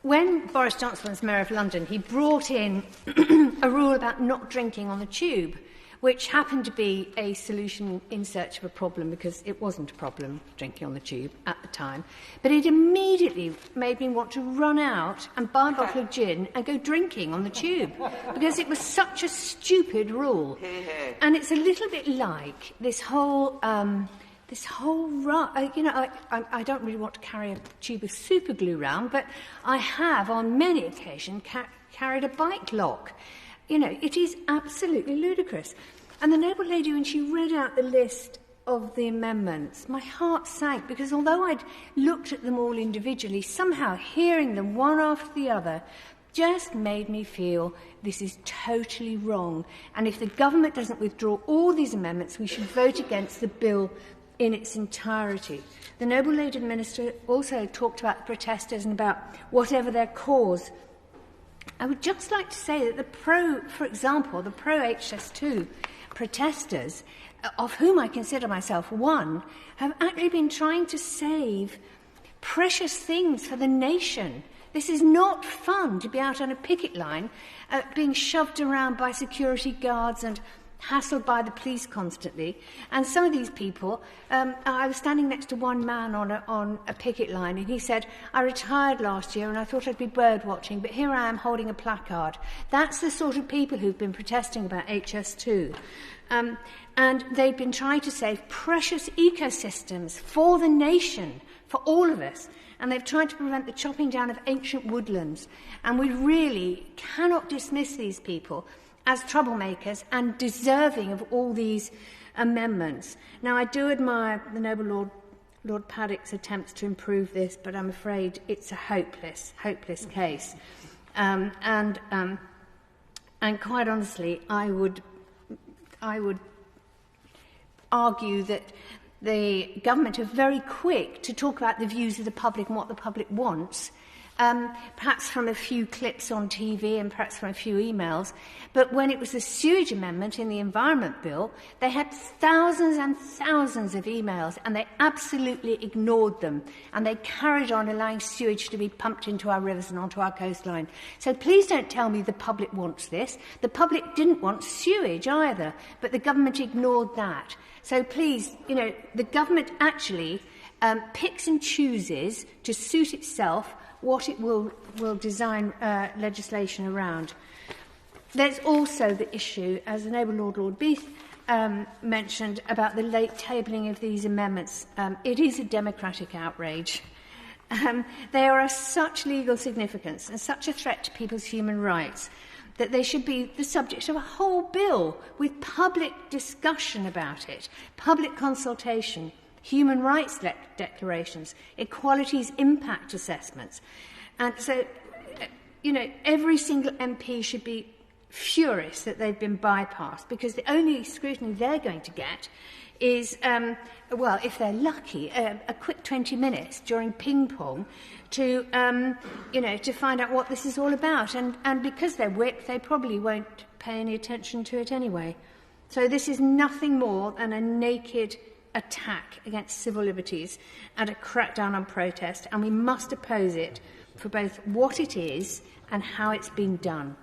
When Boris Johnson was Mayor of London, he brought in a rule about not drinking on the tube, which happened to be a solution in search of a problem, because it wasn't a problem drinking on the tube at the time. But it immediately made me want to run out and buy a bottle of gin and go drinking on the tube, because it was such a stupid rule. And it's a little bit like this whole... I don't really want to carry a tube of super glue round, but I have on many occasions carried a bike lock. You know, it is absolutely ludicrous. And the noble lady, when she read out the list of the amendments, my heart sank, because although I'd looked at them all individually, somehow hearing them one after the other just made me feel this is totally wrong. And if the government doesn't withdraw all these amendments, we should vote against the bill in its entirety. The noble lady minister also talked about the protesters and about whatever their cause. I would just like to say that for example, the pro-HS2 protesters, of whom I consider myself one, have actually been trying to save precious things for the nation. This is not fun to be out on a picket line, being shoved around by security guards and hassled by the police constantly. And some of these people, I was standing next to one man on a picket line, and he said, I retired last year and I thought I'd be bird watching, but here I am holding a placard. That's the sort of people who've been protesting about HS2. And they've been trying to save precious ecosystems for the nation, for all of us. And they've tried to prevent the chopping down of ancient woodlands. And we really cannot dismiss these people as troublemakers and deserving of all these amendments. Now, I do admire the noble Lord Paddock's attempts to improve this, but I'm afraid it's a hopeless case. And quite honestly, I would argue that the government are very quick to talk about the views of the public and what the public wants, perhaps from a few clips on TV and perhaps from a few emails. But when it was the sewage amendment in the Environment Bill, they had thousands and thousands of emails, and they absolutely ignored them. And they carried on allowing sewage to be pumped into our rivers and onto our coastline. So please don't tell me the public wants this. The public didn't want sewage either, but the government ignored that. So please, the government actually picks and chooses to suit itself what it will design legislation around. There's also the issue, as the noble Lord Beith mentioned, about the late tabling of these amendments. It is a democratic outrage. They are of such legal significance and such a threat to people's human rights that they should be the subject of a whole bill with public discussion about it, public consultation, human rights declarations, equalities impact assessments. And so, every single MP should be furious that they've been bypassed, because the only scrutiny they're going to get is, if they're lucky, a quick 20 minutes during ping-pong to find out what this is all about. And because they're whipped, they probably won't pay any attention to it anyway. So this is nothing more than a naked attack against civil liberties and a crackdown on protest, and we must oppose it for both what it is and how it's been done.